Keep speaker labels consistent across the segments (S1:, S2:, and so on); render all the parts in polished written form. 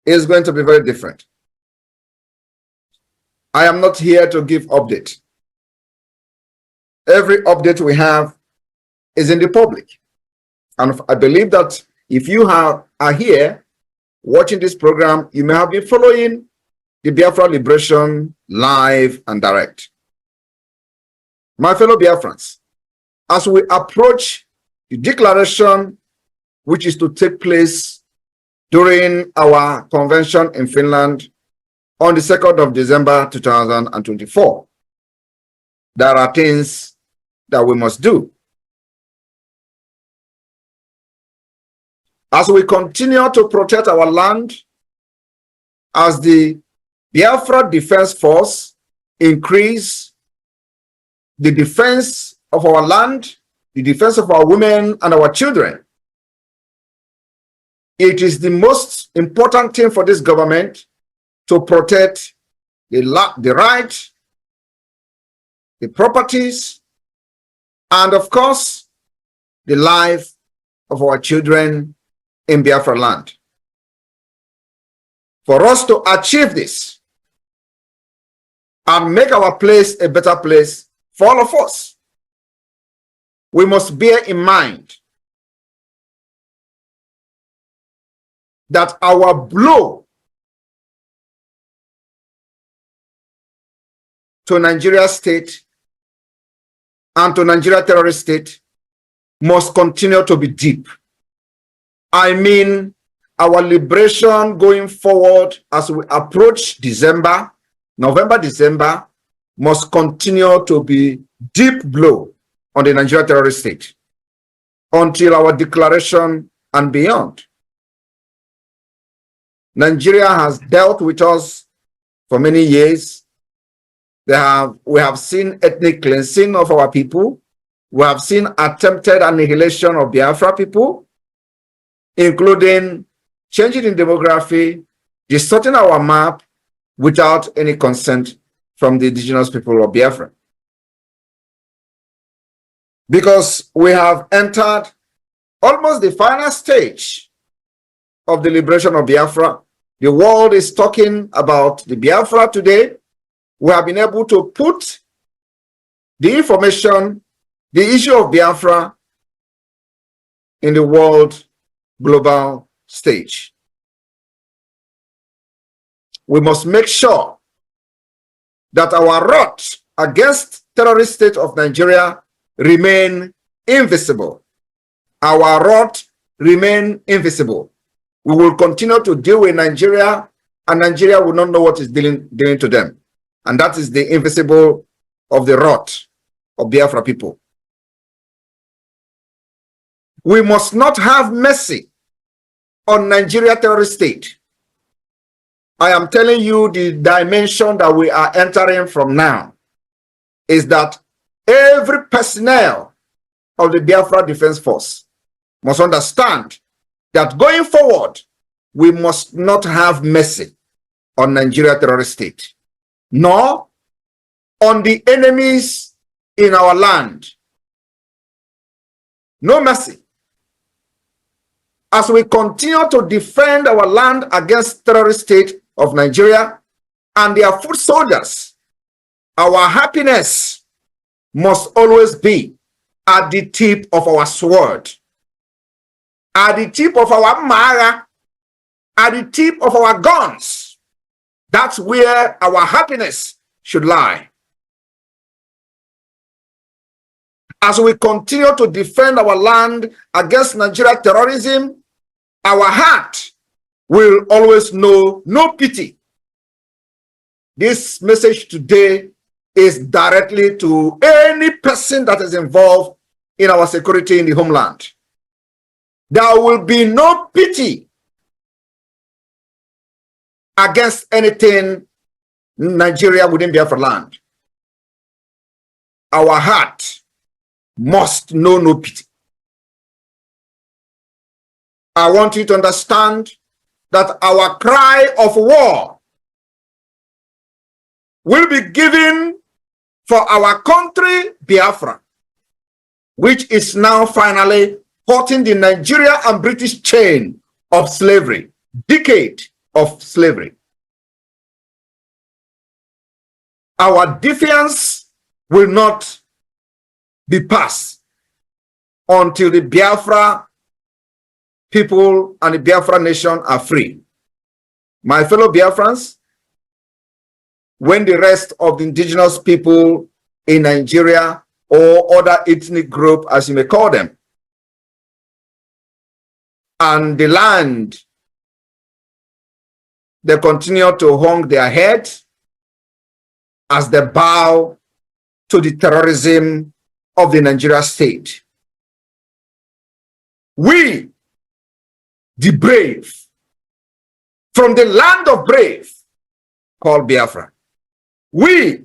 S1: is going to be very different. I am not here to give update. Every update we have is in the public. And I believe that if you are here watching this program, you may have been following the Biafra liberation live and direct. My fellow Biafrans, as we approach the declaration which is to take place during our convention in Finland on the 2nd of December 2024, there are things that we must do. As we continue to protect our land, as the Biafra Defense Force increase the defense of our land, the defense of our women and our children, it is the most important thing for this government to protect the rights, the properties, and of course, the life of our children in Biafra land. For us to achieve this and make our place a better place for all of us, we must bear in mind that our blow to Nigeria state and to Nigeria terrorist state must continue to be deep. I mean, our liberation going forward as we approach November, December, must continue to be deep blow on the Nigeria terrorist state until our declaration and beyond. Nigeria has dealt with us for many years. We have seen ethnic cleansing of our people. We have seen attempted annihilation of Biafra people, including changing in demography, distorting our map without any consent from the indigenous people of Biafra. Because we have entered almost the final stage of the liberation of Biafra. The world is talking about the Biafra today. We have been able to put the information, the issue of Biafra in the world global stage. We must make sure that our wrath against terrorist state of Nigeria remain invisible. Our wrath remain invisible. We will continue to deal with Nigeria, and Nigeria will not know what is doing to them. And that is the invisible of the wrath of Biafra people. We must not have mercy on Nigeria terrorist state. I am telling you, the dimension that we are entering from now is that every personnel of the Biafra Defense Force must understand that going forward, we must not have mercy on Nigeria terrorist state, nor on the enemies in our land. No mercy. As we continue to defend our land against terrorist state of Nigeria and their foot soldiers, our happiness must always be at the tip of our sword, at the tip of our mara, at the tip of our guns. That's where our happiness should lie. As we continue to defend our land against Nigeria terrorism, our heart will always know no pity. This message today is directly to any person that is involved in our security in the homeland. There will be no pity against anything Nigeria within Biafra land. Our heart must know no pity. I want you to understand that our cry of war will be given for our country, Biafra, which is now finally caught in the Nigeria and British chain of slavery, decade of slavery. Our defiance will not be passed until the Biafra people and the Biafra nation are free. My fellow Biafrans, when the rest of the indigenous people in Nigeria or other ethnic group, as you may call them, and the land, they continue to hang their head as they bow to the terrorism of the Nigeria state. We, the brave, from the land of brave, called Biafra. We,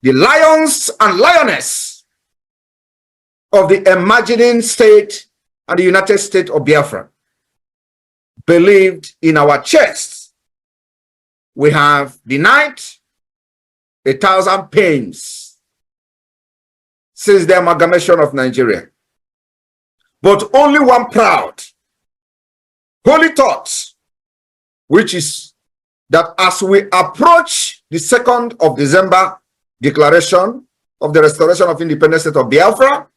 S1: the lions and lioness of the emerging state and the United States of Biafra, believed in our chests. We have denied 1,000 pains since the amalgamation of Nigeria. But only one proud, holy thought, which is that as we approach the 2nd of December declaration of the restoration of independent state of Biafra,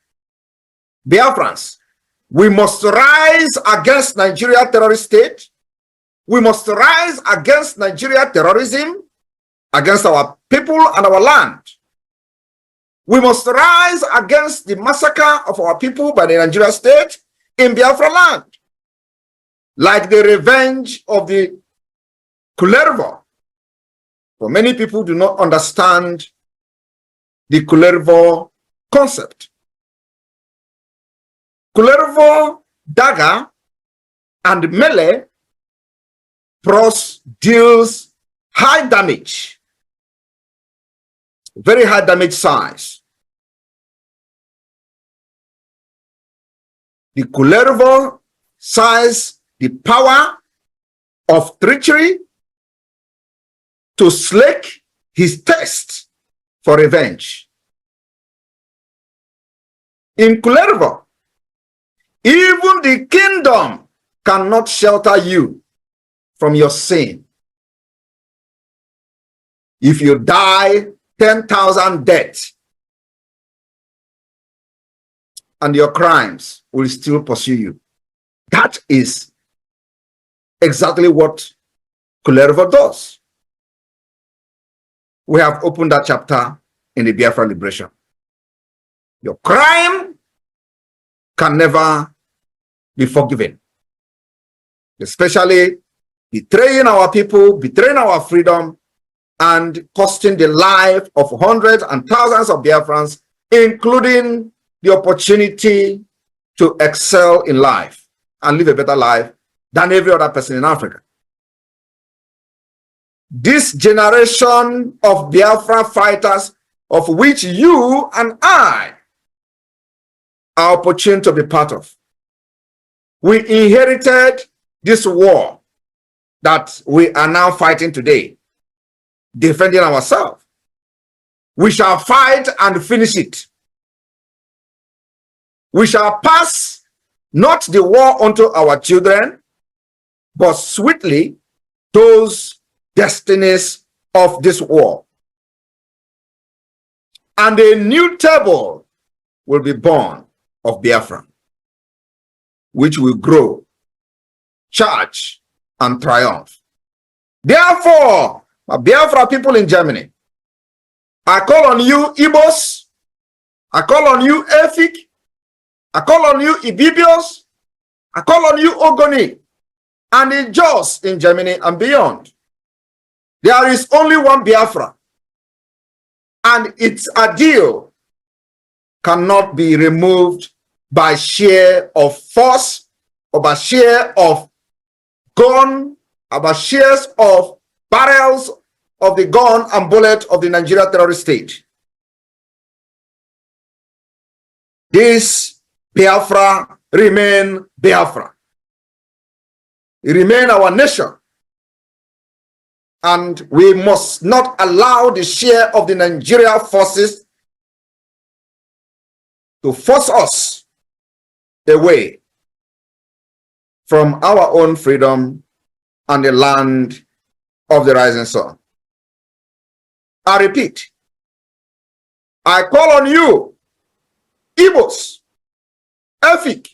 S1: Biafrans, we must rise against Nigeria terrorist state. We must rise against Nigeria terrorism, against our people and our land. We must rise against the massacre of our people by the Nigeria state in Biafra land, like the revenge of the Kullervo. For many people do not understand the Kullervo concept. Kullervo dagger and melee deals high damage, very high damage size. The Kullervo size the power of treachery to slake his thirst for revenge. In Kullervo, even the kingdom cannot shelter you from your sin. If you die 10,000 deaths, and your crimes will still pursue you. That is exactly what Kullervo does. We have opened that chapter in the Biafra liberation. Your crime can never be forgiven, especially betraying our people, betraying our freedom, and costing the life of hundreds and thousands of Biafrans, including the opportunity to excel in life and live a better life than every other person in Africa. This generation of Biafra fighters, of which you and I are opportune to be part of, we inherited this war that we are now fighting today, defending ourselves. We shall fight and finish it. We shall pass not the war unto our children, but sweetly those destinies of this war. And a new table will be born of Biafra, which will grow, charge, and triumph. Therefore, my Biafra people in Germany, I call on you Igbos, I call on you Efik, I call on you Ibibios, I call on you Ogoni, and the Jaws in Germany and beyond. There is only one Biafra, and its ideal cannot be removed by share of force, or by share of gun, or by shares of barrels of the gun and bullet of the Nigeria terrorist state. This Biafra remain Biafra. It remain our nation. And we must not allow the share of the Nigeria forces to force us away from our own freedom and the land of the rising sun. I repeat, I call on you, Igbos, Efik,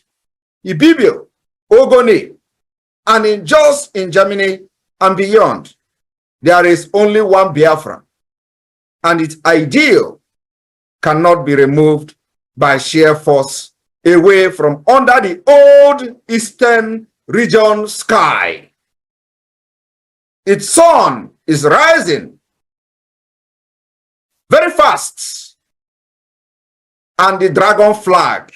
S1: Ibibio, Ogoni, and in Germany and beyond, there is only one Biafra, and its ideal cannot be removed by sheer force away from under the old Eastern region sky. Its sun is rising very fast, and the dragon flag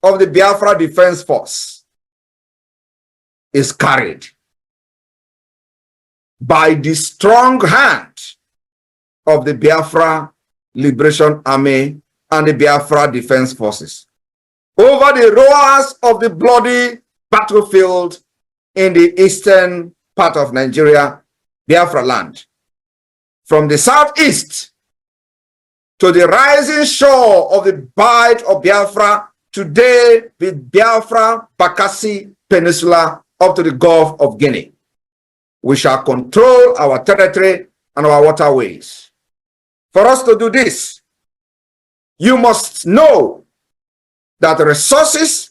S1: of the Biafra Defense Force is carried by the strong hand of the Biafra Liberation Army and the Biafra Defense Forces over the roars of the bloody battlefield in the eastern part of Nigeria, Biafra land. From the southeast to the rising shore of the Bight of Biafra, today the Biafra Bakassi Peninsula up to the Gulf of Guinea. We shall control our territory and our waterways. For us to do this, you must know that resources,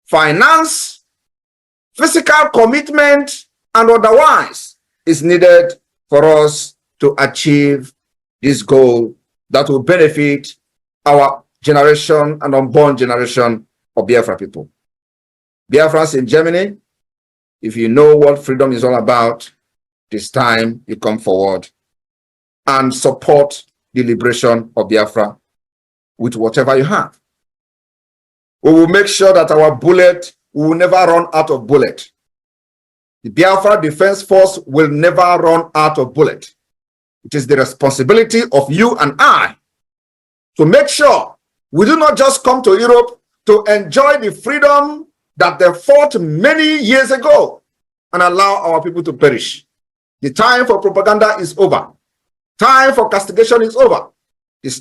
S1: finance, physical commitment, and otherwise is needed for us to achieve this goal that will benefit our generation and unborn generation of Biafra people. Biafrans in Germany, if you know what freedom is all about, this time you come forward and support the liberation of Biafra with whatever you have. We will make sure that our bullet will never run out of bullet. The Biafra Defense Force will never run out of bullet. It is the responsibility of you and I to make sure we do not just come to Europe to enjoy the freedom that they fought many years ago and allow our people to perish. The time for propaganda is over. Time for castigation is over. It's